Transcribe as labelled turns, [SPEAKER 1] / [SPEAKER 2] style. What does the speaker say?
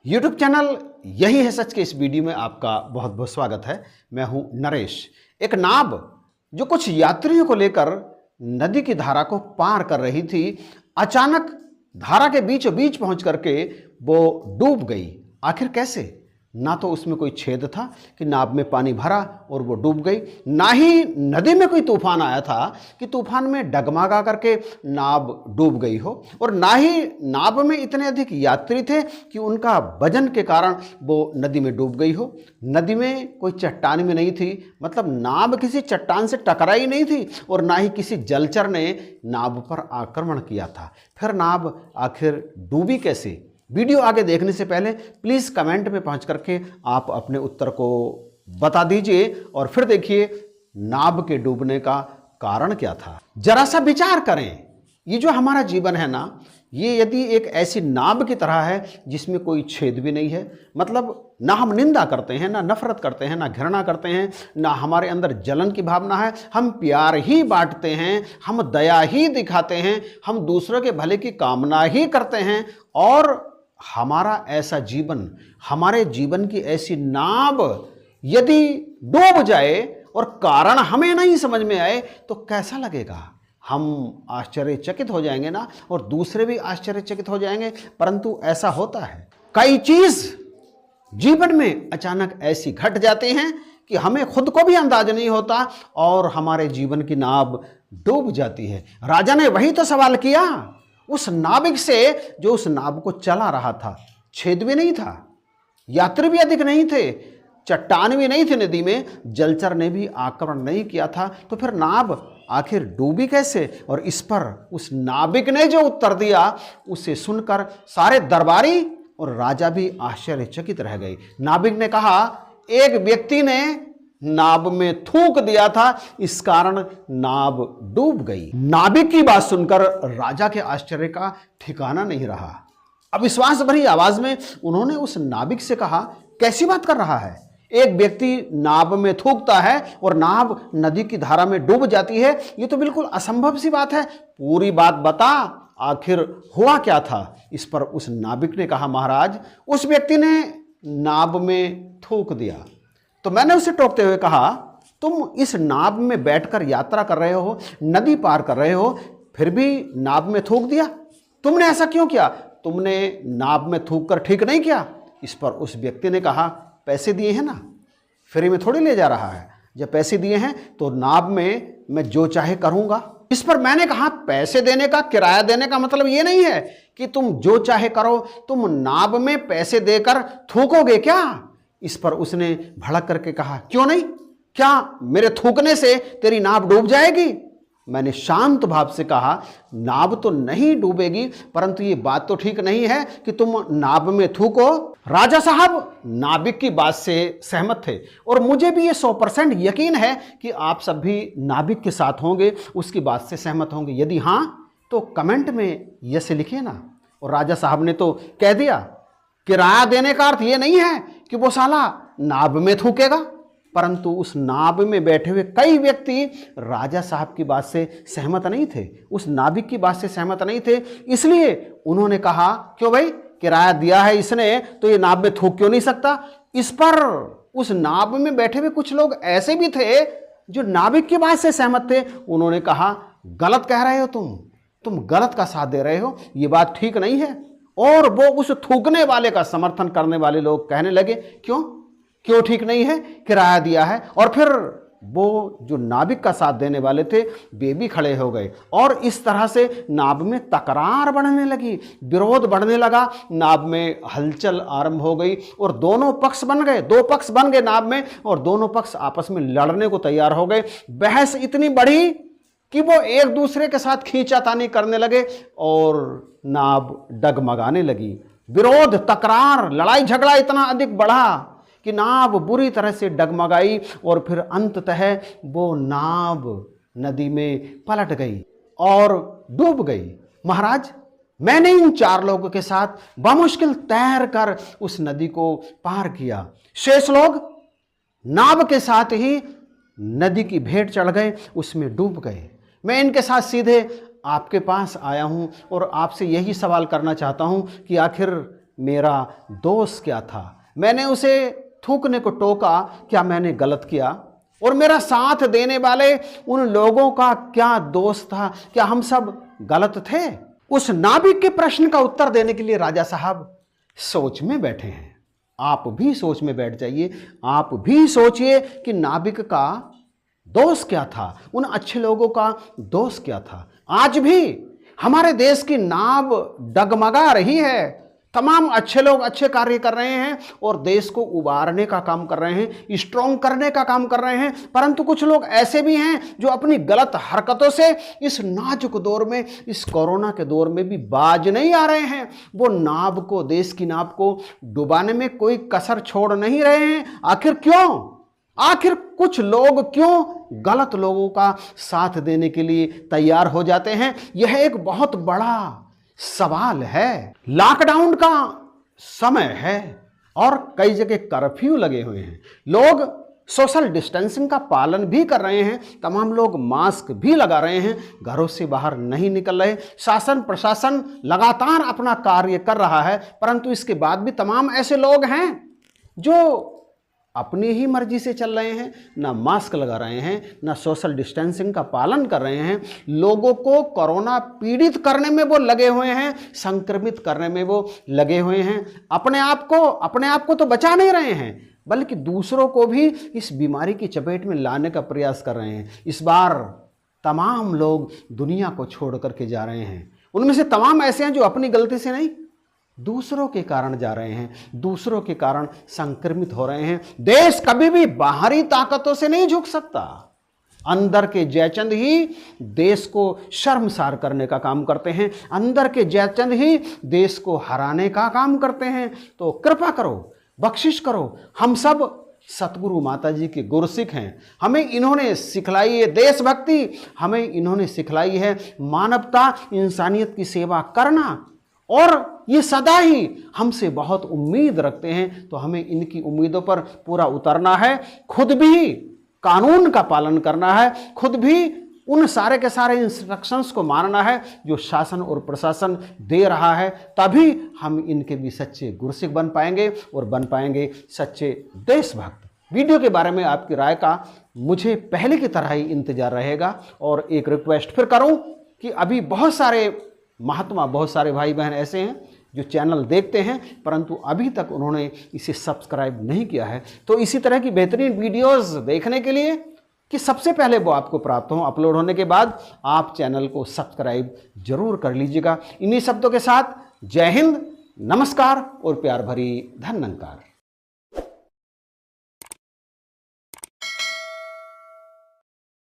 [SPEAKER 1] YouTube channel यही है सच के इस वीडियो में आपका बहुत बहुत स्वागत है। मैं हूं नरेश। एक नाव जो कुछ यात्रियों को लेकर नदी की धारा को पार कर रही थी, अचानक धारा के बीचों बीच पहुंच करके वो डूब गई। आखिर कैसे? ना तो उसमें कोई छेद था कि नाव में पानी भरा और वो डूब गई, ना ही नदी में कोई तूफान आया था कि तूफान में डगमगा करके नाव डूब गई हो, और ना ही नाव में इतने अधिक यात्री थे कि उनका वजन के कारण वो नदी में डूब गई हो। नदी में कोई चट्टान भी नहीं थी, मतलब नाव किसी चट्टान से टकराई नहीं थी, और ना ही किसी जलचर ने नाव पर आक्रमण किया था। फिर नाव आखिर डूबी कैसे? वीडियो आगे देखने से पहले प्लीज़ कमेंट में पहुंच करके आप अपने उत्तर को बता दीजिए, और फिर देखिए नाव के डूबने का कारण क्या था। जरा सा विचार करें, ये जो हमारा जीवन है ना, ये यदि एक ऐसी नाव की तरह है जिसमें कोई छेद भी नहीं है, मतलब ना हम निंदा करते हैं, ना नफरत करते हैं, ना घृणा करते हैं, ना हमारे अंदर जलन की भावना है, हम प्यार ही बांटते हैं, हम दया ही दिखाते हैं, हम दूसरों के भले की कामना ही करते हैं। और हमारा ऐसा जीवन, हमारे जीवन की ऐसी नाव यदि डूब जाए और कारण हमें नहीं समझ में आए तो कैसा लगेगा? हम आश्चर्यचकित हो जाएंगे ना, और दूसरे भी आश्चर्यचकित हो जाएंगे। परंतु ऐसा होता है, कई चीज जीवन में अचानक ऐसी घट जाती हैं कि हमें खुद को भी अंदाज नहीं होता और हमारे जीवन की नाव डूब जाती है। राजा ने वही तो सवाल किया उस नाविक से जो उस नाव को चला रहा था। छेद भी नहीं था, यात्री भी अधिक नहीं थे, चट्टान भी नहीं थी नदी में, जलचर ने भी आक्रमण नहीं किया था, तो फिर नाव आखिर डूबी कैसे? और इस पर उस नाविक ने जो उत्तर दिया उसे सुनकर सारे दरबारी और राजा भी आश्चर्यचकित रह गए। नाविक ने कहा, एक व्यक्ति ने नाव में थूक दिया था, इस कारण नाव डूब गई। नाविक की बात सुनकर राजा के आश्चर्य का ठिकाना नहीं रहा। अविश्वास भरी आवाज में उन्होंने उस नाविक से कहा, कैसी बात कर रहा है? एक व्यक्ति नाव में थूकता है और नाव नदी की धारा में डूब जाती है, ये तो बिल्कुल असंभव सी बात है। पूरी बात बता, आखिर हुआ क्या था? इस पर उस नाविक ने कहा, महाराज, उस व्यक्ति ने नाव में थूक दिया। तो मैंने उसे टोकते हुए कहा, तुम इस नाव में बैठकर यात्रा कर रहे हो, नदी पार कर रहे हो, फिर भी नाव में थूक दिया? तुमने ऐसा क्यों किया? तुमने नाव में थूक कर ठीक नहीं किया। इस पर उस व्यक्ति ने कहा, पैसे दिए हैं ना, फ्री में थोड़ी ले जा रहा है। जब पैसे दिए हैं तो नाव में मैं जो चाहे करूंगा। इस पर मैंने कहा, पैसे देने का, किराया देने का मतलब ये नहीं है कि तुम जो चाहे करो। तुम नाव में पैसे देकर थूकोगे क्या? इस पर उसने भड़क करके कहा, क्यों नहीं? क्या मेरे थूकने से तेरी नाव डूब जाएगी? मैंने शांत भाव से कहा, नाव तो नहीं डूबेगी, परंतु ये बात तो ठीक नहीं है कि तुम नाव में थूको। राजा साहब नाविक की बात से सहमत थे, और मुझे भी ये 100% यकीन है कि आप सब भी नाविक के साथ होंगे, उसकी बात से सहमत होंगे। यदि हाँ तो कमेंट में यस लिखिए ना। और राजा साहब ने तो कह दिया, किराया देने का अर्थ ये नहीं है कि वो साला नाव में थूकेगा। परंतु उस नाव में बैठे हुए कई व्यक्ति राजा साहब की बात से सहमत नहीं थे, उस नाविक की बात से सहमत नहीं थे। इसलिए उन्होंने कहा, क्यों भाई, किराया दिया है इसने तो ये नाव में थूक क्यों नहीं सकता? इस पर उस नाव में बैठे हुए कुछ लोग ऐसे भी थे जो नाविक की बात से सहमत थे। उन्होंने कहा, गलत कह रहे हो तुम गलत का साथ दे रहे हो, ये बात ठीक नहीं है। और वो उस थूकने वाले का समर्थन करने वाले लोग कहने लगे, क्यों ठीक नहीं है? किराया दिया है। और फिर वो जो नाविक का साथ देने वाले थे वे भी खड़े हो गए, और इस तरह से नाव में तकरार बढ़ने लगी, विरोध बढ़ने लगा, नाव में हलचल आरंभ हो गई, और दोनों पक्ष बन गए, दो पक्ष बन गए नाव में, और दोनों पक्ष आपस में लड़ने को तैयार हो गए। बहस इतनी बढ़ी कि वो एक दूसरे के साथ खींचातानी करने लगे और नाव डगमगाने लगी। विरोध, तकरार, लड़ाई झगड़ा इतना अधिक बढ़ा कि नाव बुरी तरह से डगमगाई, और फिर अंततः वो नाव नदी में पलट गई और डूब गई। महाराज, मैंने इन 4 लोगों के साथ बमुश्किल तैर कर उस नदी को पार किया। शेष लोग नाव के साथ ही नदी की भेंट चढ़ गए, उसमें डूब गए। मैं इनके साथ सीधे आपके पास आया हूं और आपसे यही सवाल करना चाहता हूं कि आखिर मेरा दोष क्या था, मैंने उसे थूकने को टोका, क्या मैंने गलत किया, और मेरा साथ देने वाले उन लोगों का क्या दोष था, क्या हम सब गलत थे? उस नाविक के प्रश्न का उत्तर देने के लिए राजा साहब सोच में बैठे हैं। आप भी सोच में बैठ जाइए, आप भी सोचिए कि नाविक का दोष क्या था, उन अच्छे लोगों का दोष क्या था। आज भी हमारे देश की नाव डगमगा रही है, तमाम अच्छे लोग अच्छे कार्य कर रहे हैं और देश को उबारने का काम कर रहे हैं, स्ट्रॉन्ग करने का काम कर रहे हैं, परंतु कुछ लोग ऐसे भी हैं जो अपनी गलत हरकतों से इस नाजुक दौर में, इस कोरोना के दौर में भी बाज नहीं आ रहे हैं। वो नाव को, देश की नाव को डुबाने में कोई कसर छोड़ नहीं रहे हैं। आखिर क्यों? आखिर कुछ लोग क्यों गलत लोगों का साथ देने के लिए तैयार हो जाते हैं? यह एक बहुत बड़ा सवाल है। लॉकडाउन का समय है और कई जगह कर्फ्यू लगे हुए हैं, लोग सोशल डिस्टेंसिंग का पालन भी कर रहे हैं, तमाम लोग मास्क भी लगा रहे हैं, घरों से बाहर नहीं निकल रहे, शासन प्रशासन लगातार अपना कार्य कर रहा है, परंतु इसके बाद भी तमाम ऐसे लोग हैं जो अपनी ही मर्जी से चल रहे हैं, ना मास्क लगा रहे हैं, ना सोशल डिस्टेंसिंग का पालन कर रहे हैं। लोगों को कोरोना पीड़ित करने में वो लगे हुए हैं, संक्रमित करने में वो लगे हुए हैं। अपने आप को तो बचा नहीं रहे हैं, बल्कि दूसरों को भी इस बीमारी की चपेट में लाने का प्रयास कर रहे हैं। इस बार तमाम लोग दुनिया को छोड़ करके जा रहे हैं। उनमें से तमाम ऐसे हैं जो अपनी गलती से नहीं, दूसरों के कारण जा रहे हैं, दूसरों के कारण संक्रमित हो रहे हैं। देश कभी भी बाहरी ताकतों से नहीं झुक सकता। अंदर के जयचंद ही देश को शर्मसार करने का काम करते हैं, अंदर के जयचंद ही देश को हराने का काम करते हैं। तो कृपा करो, बख्शिश करो, हम सब सतगुरु माता जी के गुरसिख हैं। हमें इन्होंने सिखलाई है देशभक्ति, हमें इन्होंने सिखलाई है मानवता, इंसानियत की सेवा करना, और ये सदा ही हमसे बहुत उम्मीद रखते हैं। तो हमें इनकी उम्मीदों पर पूरा उतरना है, खुद भी कानून का पालन करना है, खुद भी उन सारे के सारे इंस्ट्रक्शंस को मानना है जो शासन और प्रशासन दे रहा है। तभी हम इनके भी सच्चे गुरसिख बन पाएंगे और बन पाएंगे सच्चे देशभक्त। वीडियो के बारे में आपकी राय का मुझे पहले की तरह ही इंतजार रहेगा। और एक रिक्वेस्ट फिर करूं कि अभी बहुत सारे महात्मा, बहुत सारे भाई बहन ऐसे हैं जो चैनल देखते हैं परंतु अभी तक उन्होंने इसे सब्सक्राइब नहीं किया है। तो इसी तरह की बेहतरीन वीडियोस देखने के लिए कि सबसे पहले वो आपको प्राप्त हो अपलोड होने के बाद, आप चैनल को सब्सक्राइब जरूर कर लीजिएगा। इन्हीं शब्दों के साथ जय हिंद, नमस्कार और प्यार भरी धन्यवाद।